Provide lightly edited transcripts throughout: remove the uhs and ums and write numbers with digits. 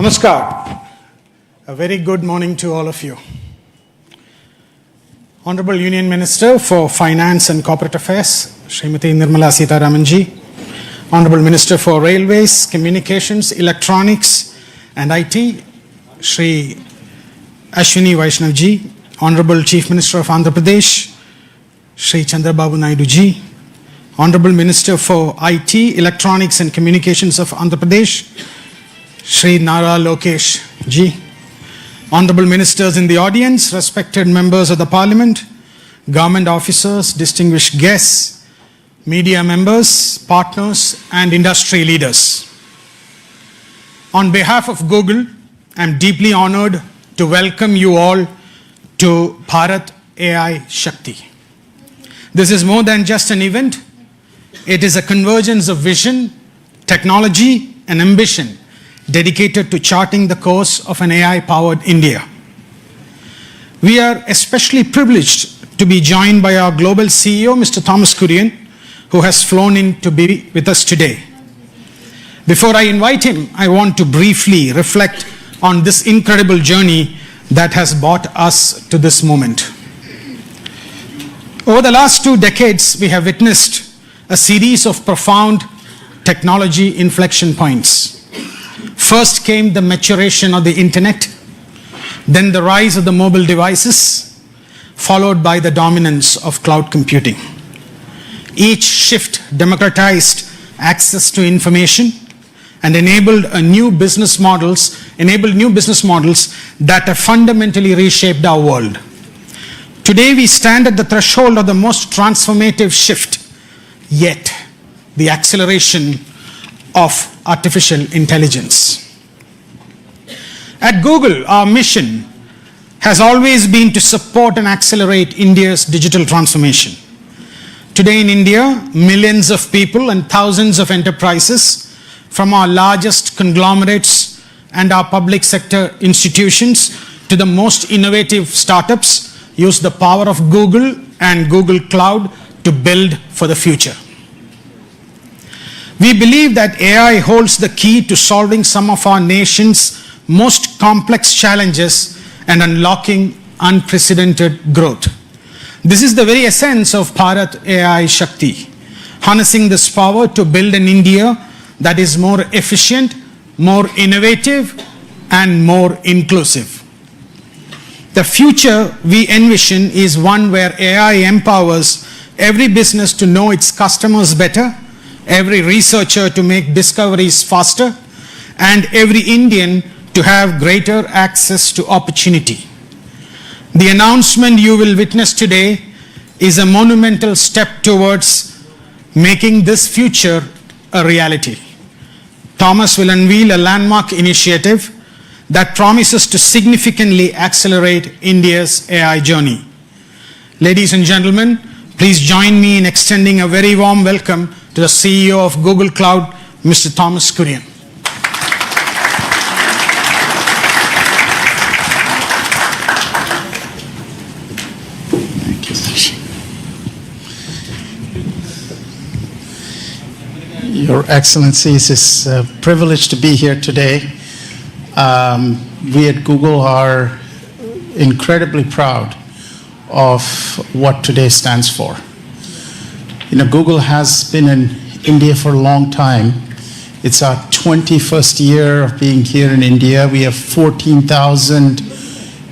Namaskar. A very good morning to all of you. Honorable Union Minister for Finance and Corporate Affairs, Srimati Nirmala Sitharamanji. Honorable Minister for Railways, Communications, Electronics and IT, Shri Ashwini Vaishnavji. Honorable Chief Minister of Andhra Pradesh, Shri Chandrababu Naidu ji. Honorable Minister for IT, Electronics and Communications of Andhra Pradesh, Shri Nara Lokesh ji. Honorable Ministers in the audience, respected members of the Parliament, government officers, distinguished guests, media members, partners, and industry leaders. On behalf of Google, I am deeply honored to welcome you all to Bharat AI Shakti. This is more than just an event. It is a convergence of vision, technology, and ambition dedicated to charting the course of an AI-powered India. We are especially privileged to be joined by our global CEO, Mr. Thomas Kurian, who has flown in to be with us today. Before I invite him, I want to briefly reflect on this incredible journey that has brought us to this moment. Over the last 2 decades, we have witnessed a series of profound technology inflection points. First came the maturation of the internet, then the rise of the mobile devices, followed by the dominance of cloud computing. Each shift democratized access to information and enabled new business models that have fundamentally reshaped our world. Today we stand at the threshold of the most transformative shift yet, the acceleration of artificial intelligence. At Google, our mission has always been to support and accelerate India's digital transformation. Today in India, millions of people and thousands of enterprises, from our largest conglomerates and our public sector institutions to the most innovative startups, use the power of Google and Google Cloud to build for the future. We believe that AI holds the key to solving some of our nation's most complex challenges and unlocking unprecedented growth. This is the very essence of Bharat AI Shakti, harnessing this power to build an India that is more efficient, more innovative, and more inclusive. The future we envision is one where AI empowers every business to know its customers better, every researcher to make discoveries faster, and every Indian to have greater access to opportunity. The announcement you will witness today is a monumental step towards making this future a reality. Thomas will unveil a landmark initiative that promises to significantly accelerate India's AI journey. Ladies and gentlemen, please join me in extending a very warm welcome to the CEO of Google Cloud, Mr. Thomas Kurian. Thank you. Your Excellencies, it's a privilege to be here today. We at Google are incredibly proud of what today stands for. Google has been in India for a long time. It's our 21st year of being here in India. We have 14,000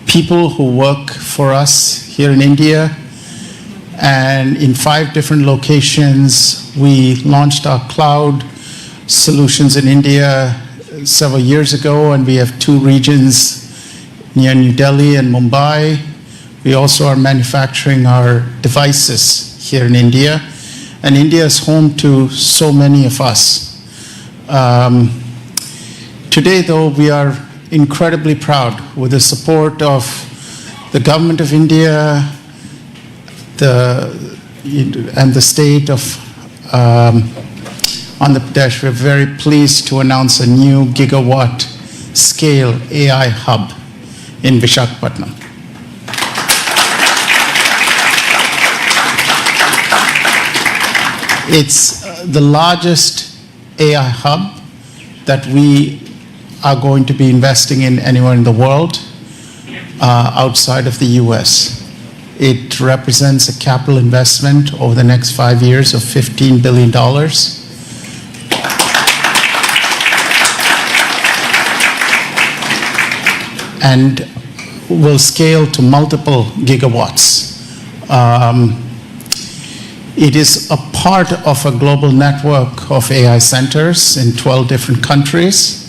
people who work for us here in India. And in 5 different locations, we launched our cloud solutions in India several years ago, and we have 2 regions near New Delhi and Mumbai. We also are manufacturing our devices here in India. And India is home to so many of us. Today, though, we are incredibly proud with the support of the government of India and the state of Andhra Pradesh. We're very pleased to announce a new gigawatt scale AI hub in Visakhapatnam. It's the largest AI hub that we are going to be investing in anywhere in the world outside of the US. It represents a capital investment over the next 5 years of $15 billion. And will scale to multiple gigawatts. It is a part of a global network of AI centers in 12 different countries,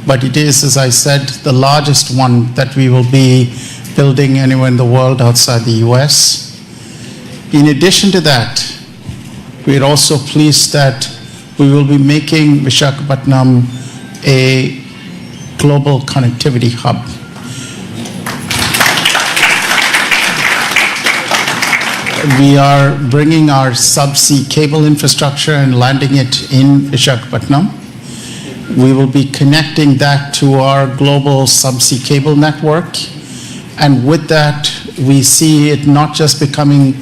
but it is, as I said, the largest one that we will be building anywhere in the world outside the US. In addition to that, we're also pleased that we will be making Visakhapatnam a global connectivity hub. We are bringing our subsea cable infrastructure and landing it in Visakhapatnam. We will be connecting that to our global subsea cable network. And with that, we see it not just becoming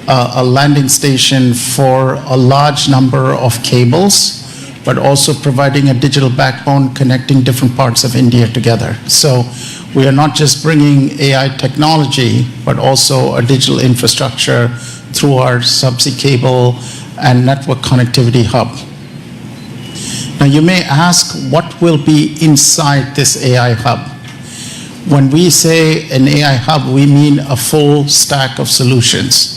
a landing station for a large number of cables, but also providing a digital backbone connecting different parts of India together. So we are not just bringing AI technology, but also a digital infrastructure through our subsea cable and network connectivity hub. Now you may ask, what will be inside this AI hub? When we say an AI hub, we mean a full stack of solutions.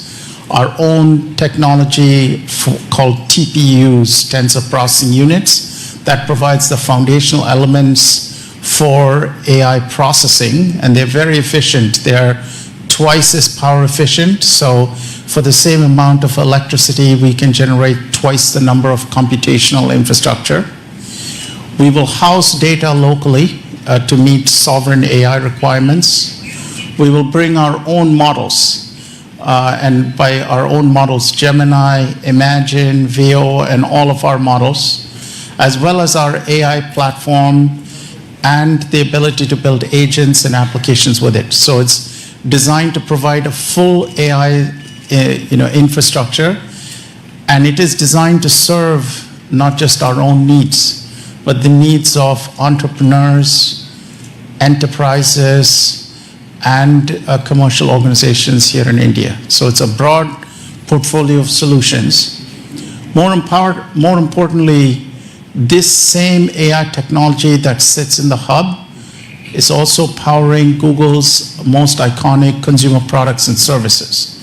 Our own technology called TPUs, tensor processing units, that provides the foundational elements for AI processing, and they're very efficient. They're twice as power efficient, so for the same amount of electricity, we can generate twice the number of computational infrastructure. We will house data locally to meet sovereign AI requirements. We will bring our own models, and by our own models, Gemini, Imagine, Veo, and all of our models, as well as our AI platform and the ability to build agents and applications with it. So it's designed to provide a full AI infrastructure, and it is designed to serve not just our own needs, but the needs of entrepreneurs, enterprises, and commercial organizations here in India. So it's a broad portfolio of solutions. More importantly, this same AI technology that sits in the hub is also powering Google's most iconic consumer products and services.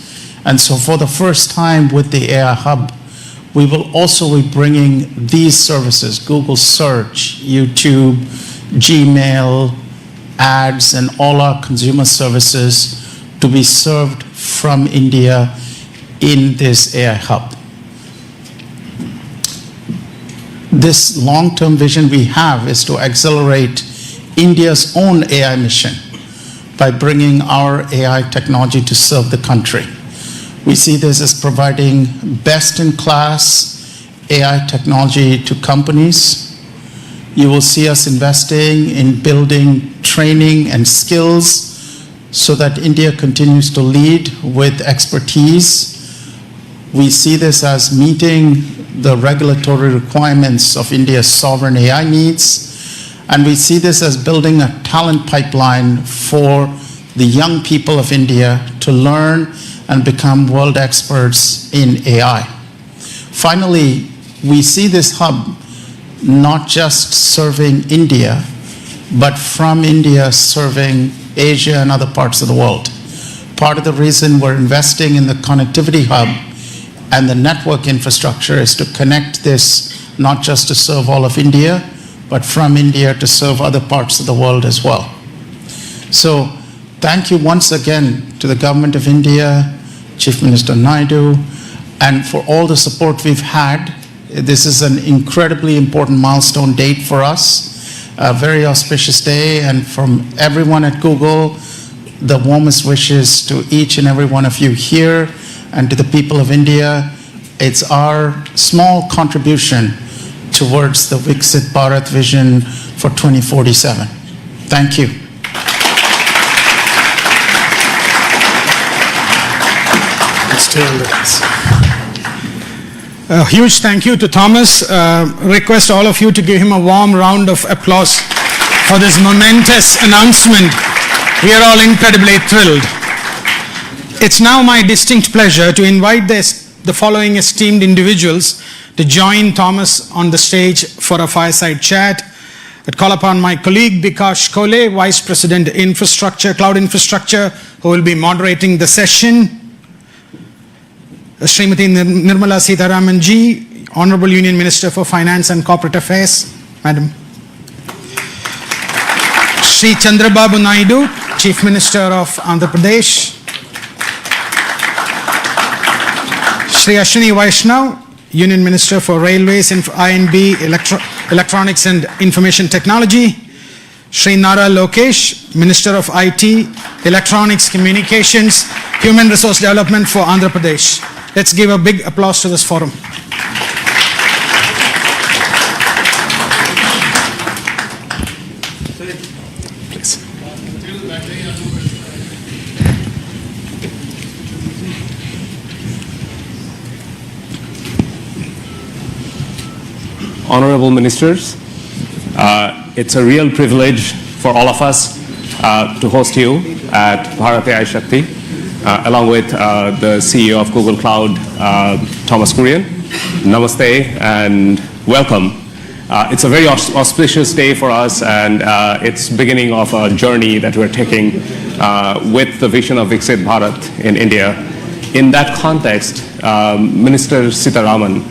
And so for the first time with the AI hub, we will also be bringing these services, Google Search, YouTube, Gmail, ads, and all our consumer services to be served from India in this AI hub. This long-term vision we have is to accelerate India's own AI mission by bringing our AI technology to serve the country. We see this as providing best-in-class AI technology to companies. You will see us investing in building training and skills so that India continues to lead with expertise. We see this as meeting the regulatory requirements of India's sovereign AI needs. And we see this as building a talent pipeline for the young people of India to learn and become world experts in AI. Finally, we see this hub not just serving India, but from India serving Asia and other parts of the world. Part of the reason we're investing in the connectivity hub and the network infrastructure is to connect this not just to serve all of India, but from India to serve other parts of the world as well. So thank you once again to the Government of India, Chief Minister Naidu, and for all the support we've had. This is an incredibly important milestone date for us, a very auspicious day, and from everyone at Google, the warmest wishes to each and every one of you here and to the people of India. It's our small contribution towards the Viksit Bharat vision for 2047. Thank you. A huge thank you to Thomas. Request all of you to give him a warm round of applause. for this momentous announcement. We are all incredibly thrilled. It's now my distinct pleasure to invite the following esteemed individuals to join Thomas on the stage for a fireside chat. I'd call upon my colleague Bikash Kole, Vice President Infrastructure, Cloud Infrastructure, who will be moderating the session. Srimati Nirmala Sitharaman ji, Honorable Union Minister for Finance and Corporate Affairs. Madam. Shri Chandrababu Naidu, Chief Minister of Andhra Pradesh. Shri Ashwini Vaishnav, Union Minister for Railways, I&B, Electronics and Information Technology. Shri Nara Lokesh, Minister of IT, Electronics, Communications, Human Resource Development for Andhra Pradesh. Let's give a big applause to this forum. Please. Honorable Ministers, it's a real privilege for all of us to host you at Bharat AI Shakti, along with the CEO of Google Cloud, Thomas Kurian. Namaste and welcome. It's a very auspicious day for us, and it's beginning of a journey that we're taking with the vision of Viksit Bharat in India. In that context, Minister Sitharaman,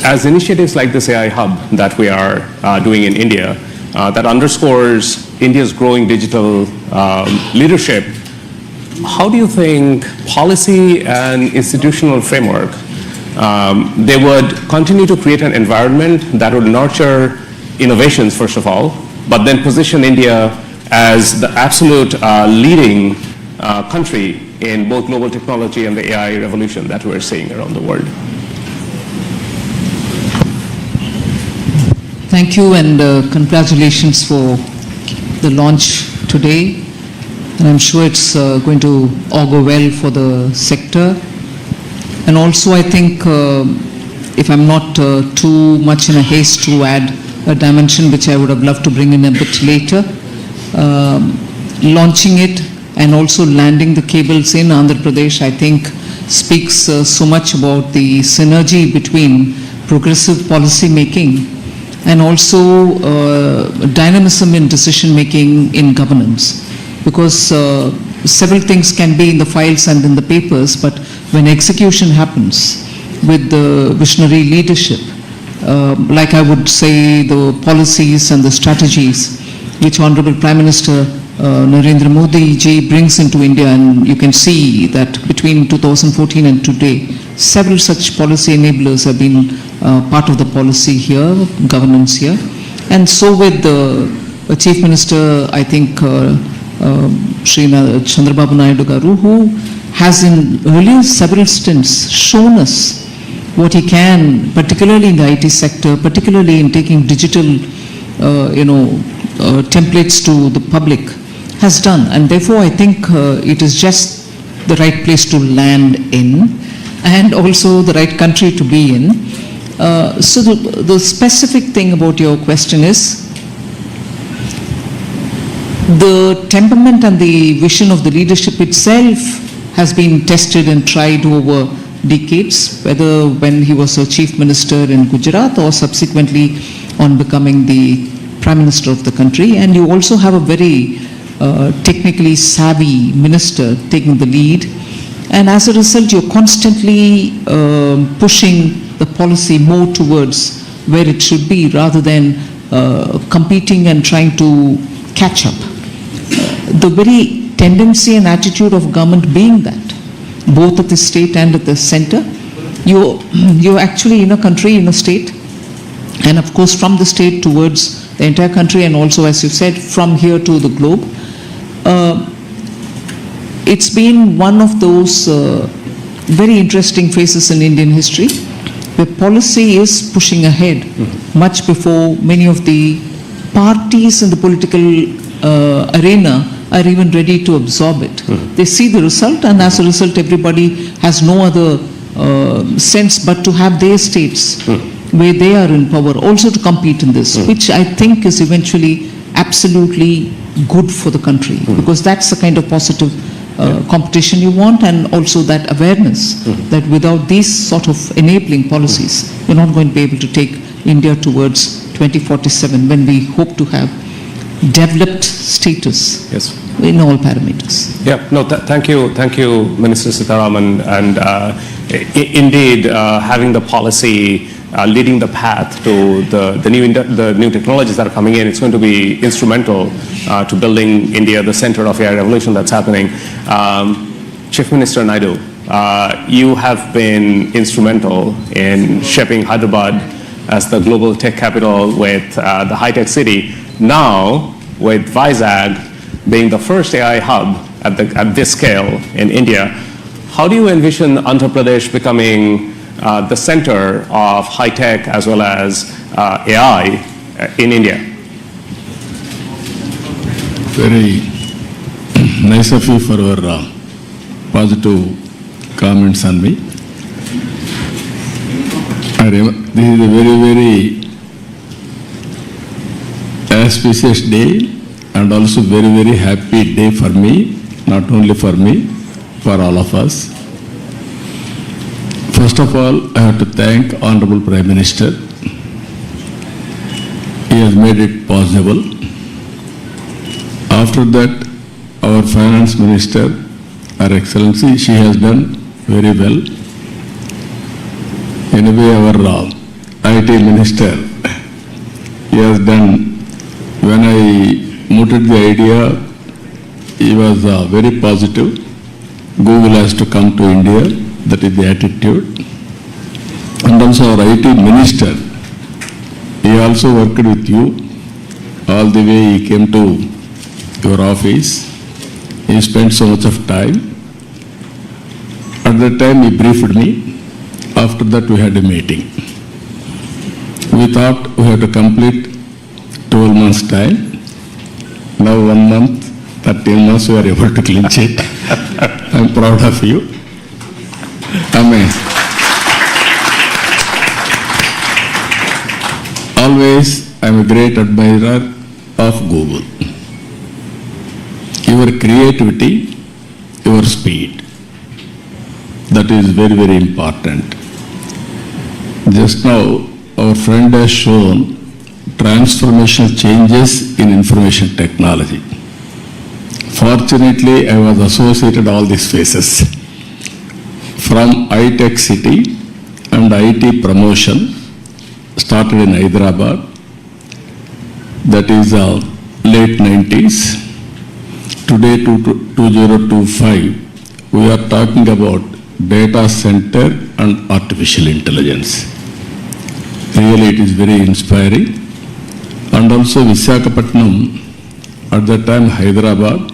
as initiatives like this AI Hub that we are doing in India, that underscores India's growing digital leadership, how do you think policy and institutional framework, they would continue to create an environment that would nurture innovations, first of all, but then position India as the absolute leading country in both global technology and the AI revolution that we're seeing around the world? Thank you, and congratulations for the launch today. And I'm sure it's going to augur well for the sector. And also, I think, if I'm not too much in a haste to add a dimension which I would have loved to bring in a bit later, launching it and also landing the cables in Andhra Pradesh, I think, speaks so much about the synergy between progressive policy making and also dynamism in decision making in governance. Because several things can be in the files and in the papers, but when execution happens with the visionary leadership, like I would say the policies and the strategies which Honorable Prime Minister Narendra Modi ji brings into India, and you can see that between 2014 and today, several such policy enablers have been part of the policy here, governance here. And so with the Chief Minister, I think, Shri Chandrababu Naidu Garu, who has in earlier several stints shown us what he can, particularly in the IT sector, particularly in taking digital, templates to the public, has done. And therefore, I think it is just the right place to land in, and also the right country to be in. So the specific thing about your question is, the temperament and the vision of the leadership itself has been tested and tried over decades, whether when he was a chief minister in Gujarat or subsequently on becoming the prime minister of the country. And you also have a very technically savvy minister taking the lead. And as a result, you're constantly pushing the policy more towards where it should be, rather than competing and trying to catch up. The very tendency and attitude of government being that, both at the state and at the center, you're actually in a country, in a state, and of course from the state towards the entire country, and also, as you said, from here to the globe. It's been one of those very interesting phases in Indian history, where policy is pushing ahead much before many of the parties in the political arena are even ready to absorb it. They see the result, and as a result, everybody has no other sense but to have their states where they are in power also to compete in this, which I think is eventually absolutely good for the country, because that's the kind of positive competition you want, and also that awareness that without these sort of enabling policies, you're not going to be able to take India towards 2047 when we hope to have developed status Yes. in all parameters. Yeah, no, thank you, Minister Sitharaman. And indeed, having the policy leading the path to the new technologies that are coming in, it's going to be instrumental to building India, the center of AI revolution that's happening. Chief Minister Naidu, you have been instrumental in shaping Hyderabad as the global tech capital with the high-tech city. Now, with Vizag being the first AI hub at this scale in India, how do you envision Andhra Pradesh becoming the center of high-tech as well as AI in India? Very nice of you for your positive comments on me. This is a very, very auspicious day and also very, very happy day for me, not only for me, for all of us. First of all, I have to thank Honorable Prime Minister. He has made it possible. After that, our Finance Minister, Her Excellency, she has done very well. Anyway, our IT Minister, he has done. When I mooted the idea, he was very positive. Google has to come to India, that is the attitude. And also our IT Minister, he also worked with you. All the way he came to your office. He spent so much of time. At that time he briefed me. After that we had a meeting. We thought we had to complete 12 months time. Now 1 month, 13 months we are able to clinch it. I'm proud of you. Amen. Always I'm a great admirer of Google. Your creativity, your speed. That is very, very important. Just now, our friend has shown transformational changes in information technology. Fortunately, I was associated all these phases. From iTech City and IT promotion, started in Hyderabad, that is late 90s. Today, 2025, we are talking about data center and artificial intelligence. Really, it is very inspiring. And also Visakhapatnam, at that time Hyderabad,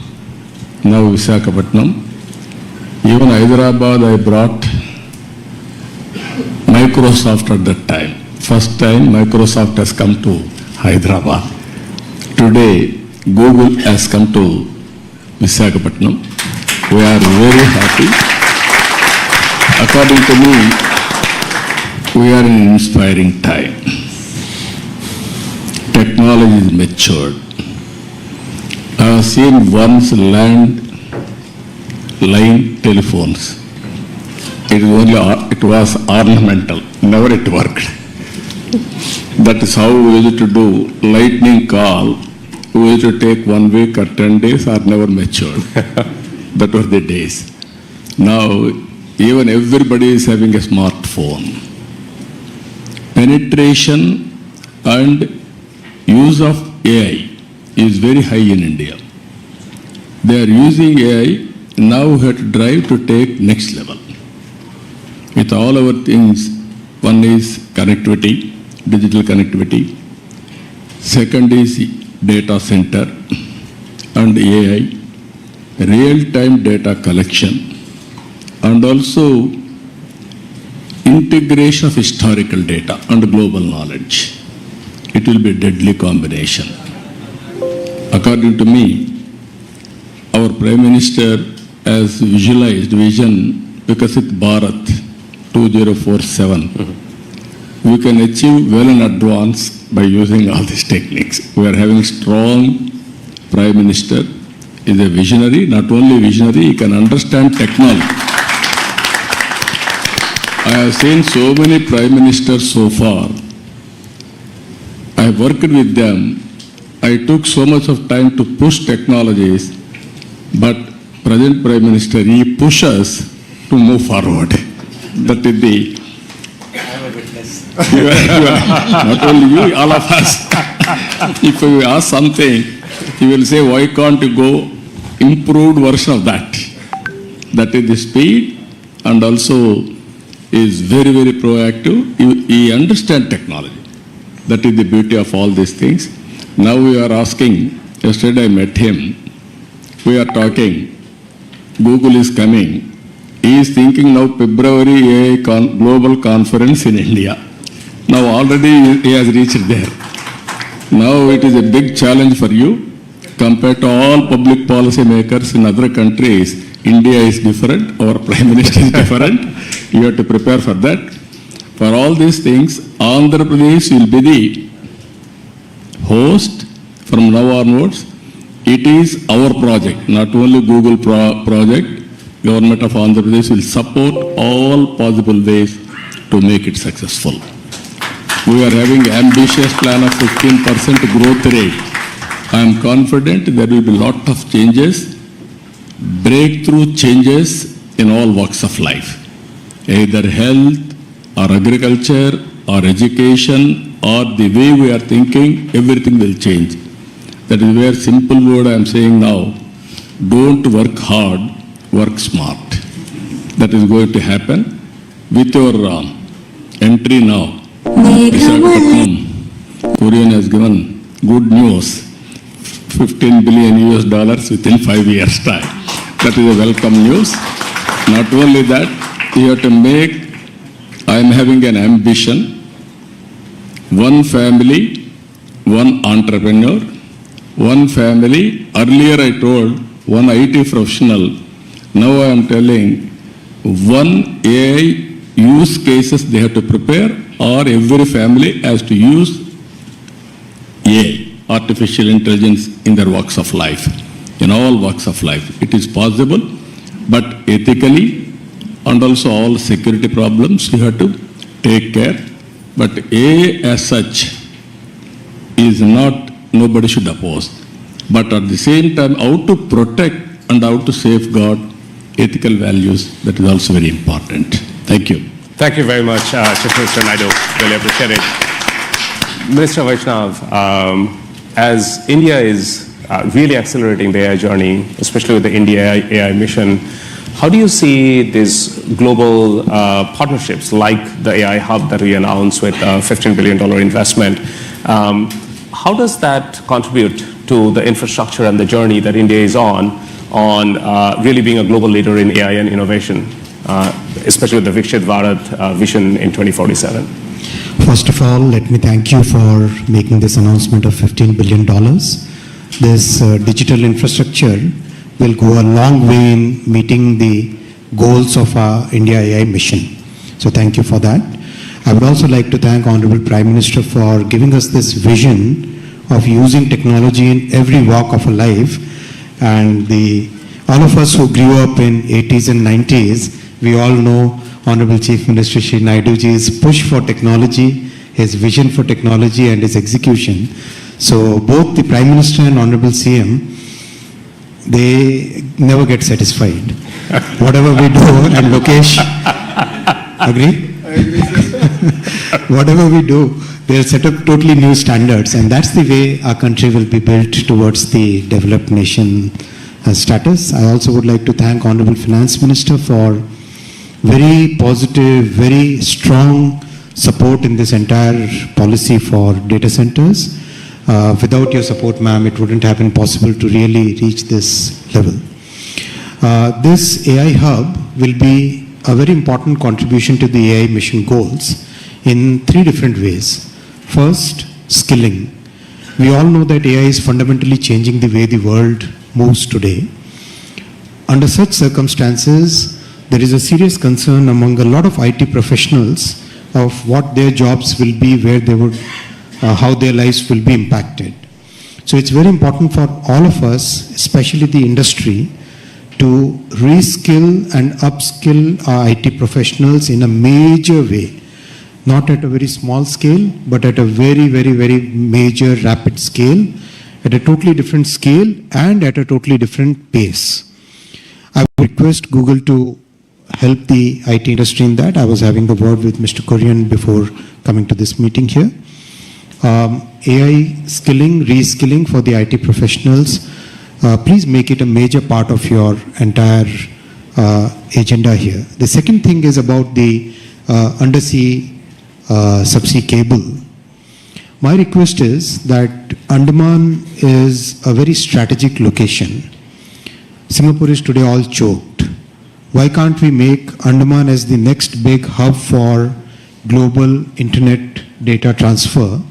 now Visakhapatnam. Even Hyderabad, I brought Microsoft at that time. First time Microsoft has come to Hyderabad. Today, Google has come to Visakhapatnam. We are very happy. According to me, we are in an inspiring time. Technology is matured. I have seen once landline telephones. It was ornamental, never it worked. That is how we used to do lightning call. We used to take 1 week or 10 days or never matured. That were the days. Now, even everybody is having a smartphone. Penetration and use of AI is very high in India. They are using AI, now we have to drive to take next level. With all our things, one is connectivity, digital connectivity. Second is data center and AI, real-time data collection, and also integration of historical data and global knowledge. It will be a deadly combination. According to me, our Prime Minister has visualized vision Viksit Bharat 2047. We can achieve well in advance by using all these techniques. We are having strong Prime Minister, is a visionary, not only visionary, he can understand technology. I have seen so many Prime Ministers so far. I have worked with them. I took so much of time to push technologies, but present Prime Minister, he pushes to move forward. That is the... Not only you, all of us. If you ask something, he will say, why can't you go improved version of that? That is the speed, and also is very, very proactive. He understands technology. That is the beauty of all these things. Now we are asking, yesterday I met him, we are talking, Google is coming. He is thinking now February AI global conference in India. Now already he has reached there. Now it is a big challenge for you. Compared to all public policy makers in other countries, India is different, our Prime Minister is different. You have to prepare for that. For all these things, Andhra Pradesh will be the host from now onwards. It is our project, not only Google project. Government of Andhra Pradesh will support all possible ways to make it successful. We are having ambitious plan of 15% growth rate. I am confident there will be lot of changes, breakthrough changes in all walks of life, either health or agriculture or education or the way we are thinking, everything will change. That is where simple word I am saying now, don't work hard, work smart. That is going to happen with your entry now. Korean has given good news, $15 billion within 5 years' time. That is a welcome news. Not only that, you have to make, I am having an ambition, one family, one entrepreneur, one family. Earlier I told one IT professional, now I am telling one AI use cases they have to prepare, or every family has to use AI, artificial intelligence, in their walks of life, in all walks of life. It is possible, but ethically and also all security problems you have to take care. But AI as such is not, nobody should oppose. But at the same time, how to protect and how to safeguard ethical values, that is also very important. Thank you. Thank you very much, Chief Minister Naidu. Really appreciate it. Minister Vaishnav, as India is really accelerating the AI journey, especially with the India AI mission, how do you see these global partnerships like the AI hub that we announced with a $15 billion investment? How does that contribute to the infrastructure and the journey that India is on really being a global leader in AI and innovation, especially with the Vikshit Bharat vision in 2047? First of all, let me thank you for making this announcement of $15 billion. This digital infrastructure will go a long way in meeting the goals of our India AI mission. So thank you for that. I would also like to thank Honorable Prime Minister for giving us this vision of using technology in every walk of our life. And all of us who grew up in 80s and 90s, we all know Honorable Chief Minister Shri Naiduji's push for technology, his vision for technology and his execution. So both the Prime Minister and Honorable CM, they never get satisfied. Whatever we do, and Lokesh, agree? Whatever we do, they'll set up totally new standards, and that's the way our country will be built towards the developed nation status. I also would like to thank Honorable Finance Minister for very positive, very strong support in this entire policy for data centers. Without your support, ma'am, it wouldn't have been possible to really reach this level. This AI hub will be a very important contribution to the AI mission goals in 3 different ways. First, skilling. We all know that AI is fundamentally changing the way the world moves today. Under such circumstances, there is a serious concern among a lot of IT professionals of what their jobs will be, where they would how their lives will be impacted. So it's very important for all of us, especially the industry, to reskill and upskill our IT professionals in a major way, not at a very small scale, but at a very, very, very major, rapid scale, at a totally different scale and at a totally different pace. I would request Google to help the IT industry in that. I was having the word with Mr. Kurian before coming to this meeting here. AI skilling, reskilling for the IT professionals, please make it a major part of your entire agenda here. The second thing is about the undersea subsea cable. My request is that Andaman is a very strategic location. Singapore is today all choked. Why can't we make Andaman as the next big hub for global internet data transfer?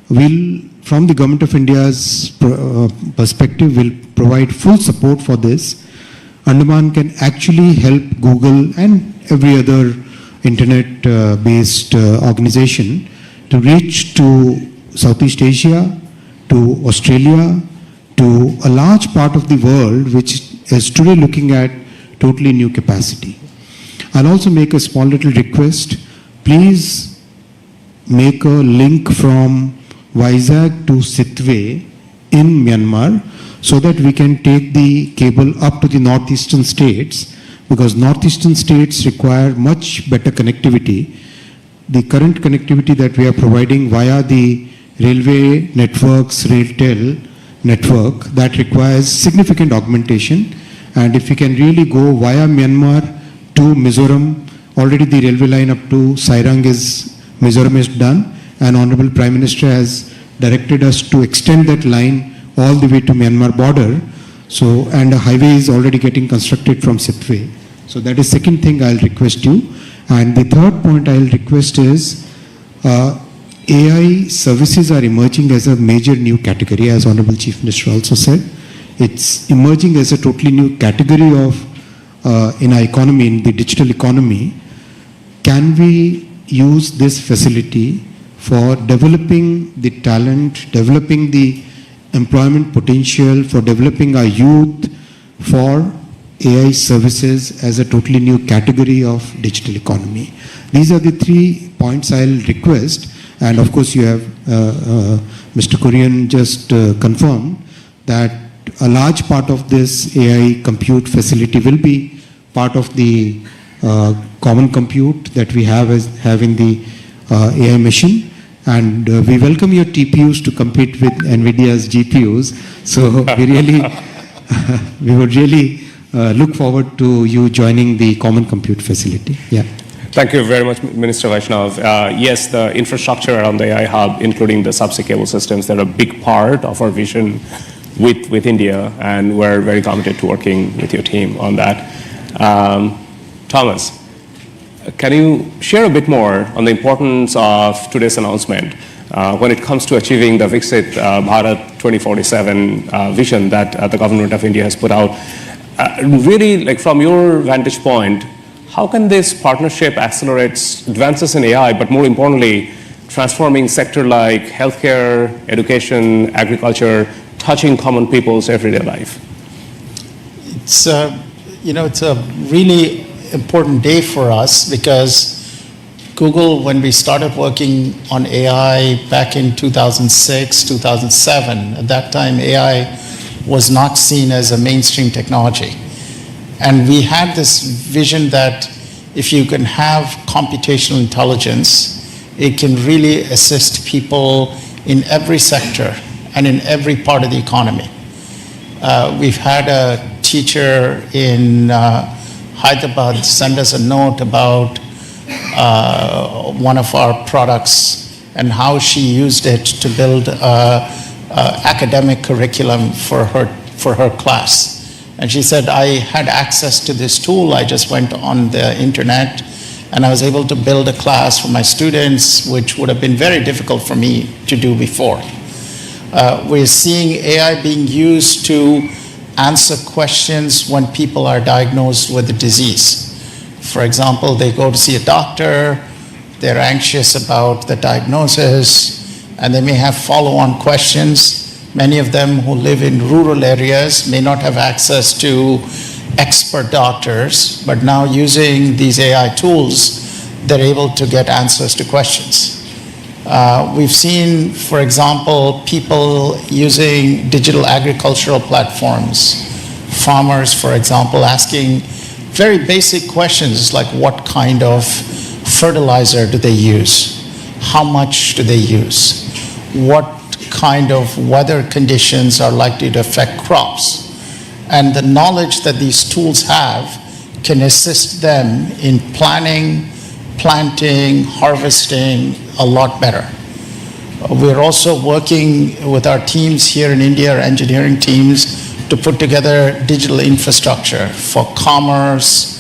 We'll, from the Government of India's perspective, will provide full support for this. Andaman can actually help Google and every other internet-based organization to reach to Southeast Asia, to Australia, to a large part of the world which is today looking at totally new capacity. I'll also make a small little request. Please make a link from Vizag to Sitwe in Myanmar so that we can take the cable up to the northeastern states, because northeastern states require much better connectivity. The current connectivity that we are providing via the railway networks, RailTel network, that requires significant augmentation. And if we can really go via Myanmar to Mizoram, already the railway line up to Sairang Mizoram is done, and Honorable Prime Minister has directed us to extend that line all the way to Myanmar border. So, and a highway is already getting constructed from Sitwe. So that is second thing I'll request you. And the third point I'll request is AI services are emerging as a major new category, as Honorable Chief Minister also said. It's emerging as a totally new category of in our economy, in the digital economy. Can we use this facility for developing the talent, developing the employment potential, for developing our youth, for AI services as a totally new category of digital economy? These are the 3 points I'll request. And of course, you have Mr. Kurian just confirmed that a large part of this AI compute facility will be part of the common compute that we have in the AI mission. And we welcome your TPUs to compete with NVIDIA's GPUs. So we would really look forward to you joining the common compute facility. Yeah. Thank you very much, Minister Vaishnav. Yes, the infrastructure around the AI hub, including the subsea cable systems, they're a big part of our vision with India, and we're very committed to working with your team on that. Thomas, can you share a bit more on the importance of today's announcement when it comes to achieving the Viksit Bharat 2047 vision that the Government of India has put out? Really, like from your vantage point, how can this partnership accelerate advances in AI, but more importantly, transforming sector like healthcare, education, agriculture, touching common people's everyday life? It's it's a really important day for us because Google, when we started working on AI back in 2006, 2007, at that time AI was not seen as a mainstream technology. And we had this vision that if you can have computational intelligence, it can really assist people in every sector and in every part of the economy. We've had a teacher in Hyderabad send us a note about one of our products and how she used it to build academic curriculum for her class. And she said, I had access to this tool. I just went on the internet and I was able to build a class for my students, which would have been very difficult for me to do before. We're seeing AI being used to answer questions when people are diagnosed with a disease. For example, they go to see a doctor, they're anxious about the diagnosis, and they may have follow-on questions. Many of them who live in rural areas may not have access to expert doctors, but now using these AI tools, they're able to get answers to questions. We've seen, for example, people using digital agricultural platforms, farmers, for example, asking very basic questions like what kind of fertilizer do they use? How much do they use? What kind of weather conditions are likely to affect crops? And the knowledge that these tools have can assist them in planning, planting, harvesting a lot better. We're also working with our teams here in India, our engineering teams, to put together digital infrastructure for commerce,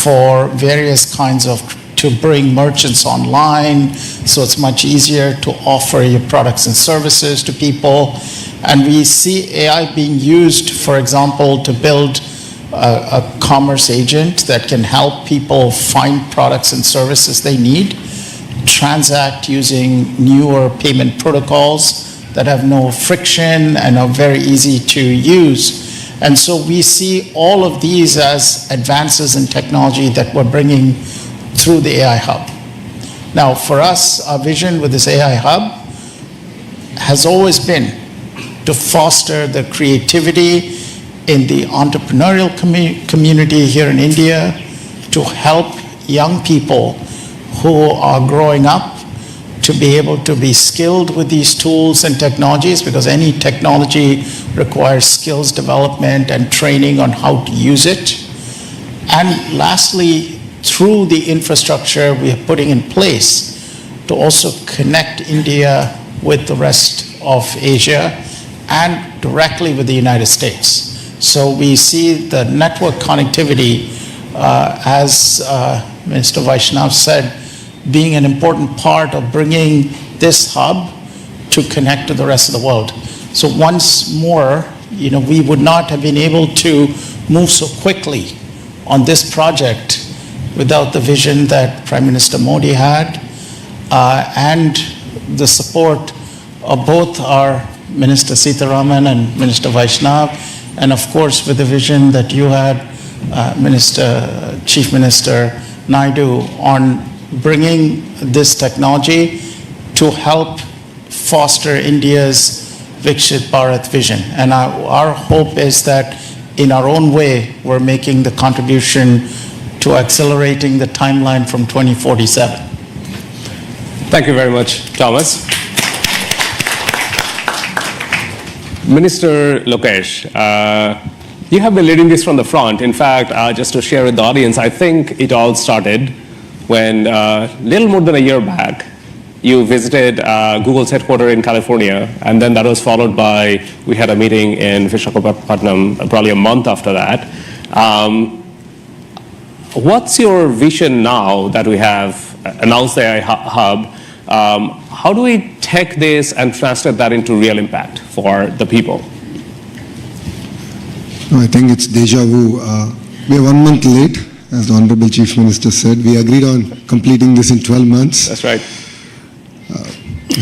for various kinds of, to bring merchants online, so it's much easier to offer your products and services to people. And we see AI being used, for example, to build a commerce agent that can help people find products and services they need, transact using newer payment protocols that have no friction and are very easy to use. And so we see all of these as advances in technology that we're bringing through the AI Hub. Now, for us, our vision with this AI Hub has always been to foster the creativity in the entrepreneurial community here in India, to help young people who are growing up to be able to be skilled with these tools and technologies, because any technology requires skills development and training on how to use it. And lastly, through the infrastructure we are putting in place to also connect India with the rest of Asia and directly with the United States. So we see the network connectivity, as Minister Vaishnav said, being an important part of bringing this hub to connect to the rest of the world. So once more, we would not have been able to move so quickly on this project without the vision that Prime Minister Modi had, and the support of both our Minister Sitharaman and Minister Vaishnav, and of course with the vision that you had, Chief Minister Naidu, on bringing this technology to help foster India's Vikshit Bharat vision. And our hope is that in our own way, we're making the contribution to accelerating the timeline from 2047. Thank you very much, Thomas. Minister Lokesh, you have been leading this from the front. In fact, just to share with the audience, I think it all started when little more than a year back, you visited Google's headquarters in California, and then that was followed by, we had a meeting in Visakhapatnam probably a month after that. What's your vision now that we have announced the AI Hub? How do we take this and translate that into real impact for the people? I think it's deja vu. We are 1 month late, as the Honorable Chief Minister said. We agreed on completing this in 12 months. That's right.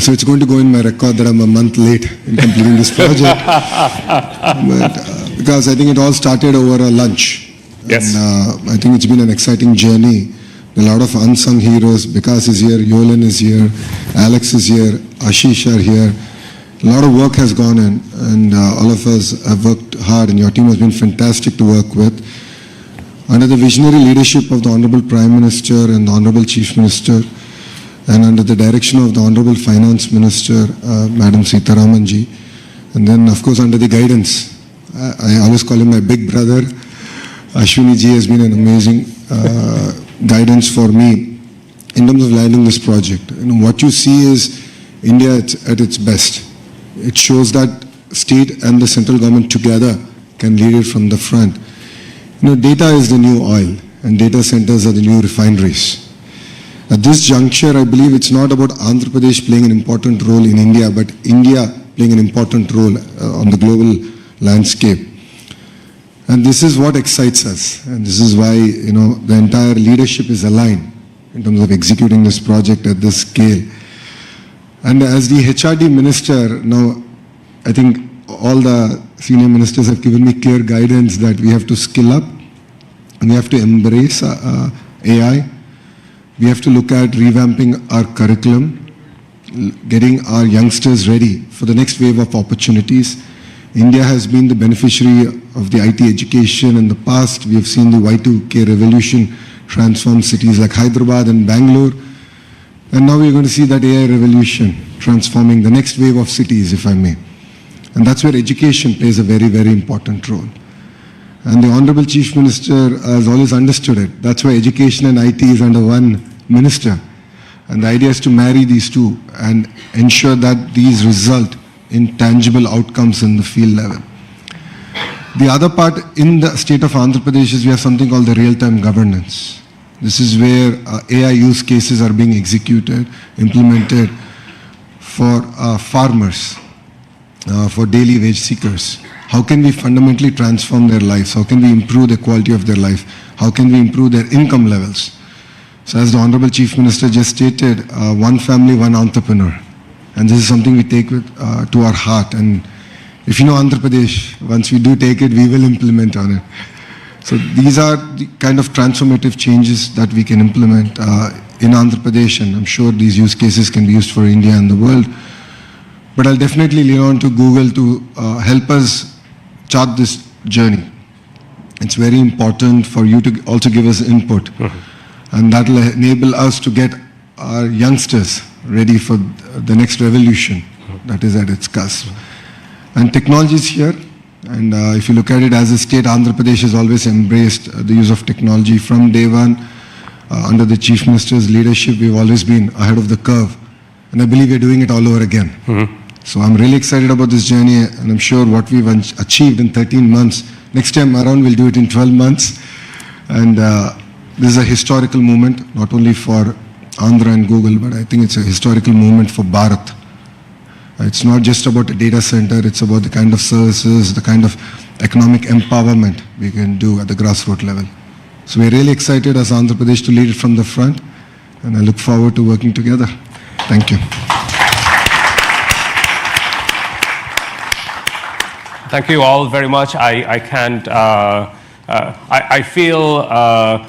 So it's going to go in my record that I'm a month late in completing this project. But, because I think it all started over a lunch. Yes. And, I think it's been an exciting journey. A lot of unsung heroes. Vikas is here, Yolan is here, Alex is here, Ashish are here. A lot of work has gone in, and all of us have worked hard, and your team has been fantastic to work with. Under the visionary leadership of the Honorable Prime Minister and the Honorable Chief Minister, and under the direction of the Honorable Finance Minister, Madam Sitharaman ji, and then of course under the guidance, I always call him my big brother, Ashwini ji has been an amazing guidance for me in terms of landing this project. What you see is India at its best. It shows that state and the central government together can lead it from the front. Data is the new oil, and data centers are the new refineries. At this juncture, I believe it's not about Andhra Pradesh playing an important role in India, but India playing an important role on the global landscape. And this is what excites us, and this is why the entire leadership is aligned in terms of executing this project at this scale. And as the HRD minister, now I think all the senior ministers have given me clear guidance that we have to skill up, and we have to embrace AI. We have to look at revamping our curriculum, getting our youngsters ready for the next wave of opportunities. India has been the beneficiary of the IT education in the past. We have seen the Y2K revolution transform cities like Hyderabad and Bangalore. And now we're going to see that AI revolution transforming the next wave of cities, if I may. And that's where education plays a very, very important role. And the Honorable Chief Minister has always understood it. That's why education and IT is under one minister. And the idea is to marry these two and ensure that these result in tangible outcomes in the field level. The other part in the state of Andhra Pradesh is we have something called the real-time governance. This is where AI use cases are being executed, implemented for farmers, for daily wage seekers. How can we fundamentally transform their lives? How can we improve the quality of their life? How can we improve their income levels? So as the Honorable Chief Minister just stated, one family, one entrepreneur. And this is something we take to our heart. And if you know Andhra Pradesh, once we do take it, we will implement on it. So these are the kind of transformative changes that we can implement in Andhra Pradesh, and I'm sure these use cases can be used for India and the world. But I'll definitely lean on to Google to help us chart this journey. It's very important for you to also give us input, and that will enable us to get our youngsters ready for the next revolution that is at its cusp. And technology is here. And if you look at it as a state, Andhra Pradesh has always embraced the use of technology from day one. Under the Chief Minister's leadership, we've always been ahead of the curve. And I believe we're doing it all over again. So I'm really excited about this journey, and I'm sure what we've achieved in 13 months, next time around we'll do it in 12 months. And this is a historical moment, not only for Andhra and Google, but I think it's a historical moment for Bharat. It's not just about a data center, it's about the kind of services, the kind of economic empowerment we can do at the grassroots level. So we're really excited as Andhra Pradesh to lead it from the front, and I look forward to working together. Thank you. Thank you all very much. I feel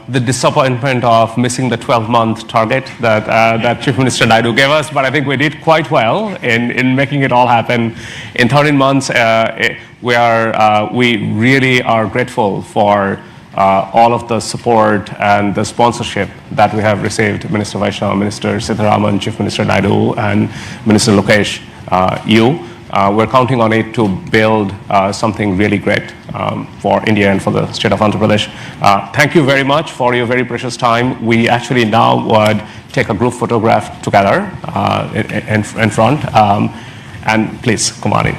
the disappointment of missing the 12-month target that Chief Minister Naidu gave us, but I think we did quite well in making it all happen. In 13 months, we really are grateful for all of the support and the sponsorship that we have received. Minister Vaishnav, Minister Sitharaman, Chief Minister Naidu, and Minister Lokesh, we're counting on it to build something really great for India and for the state of Andhra Pradesh. Thank you very much for your very precious time. We actually now would take a group photograph together in front. And please, come on in.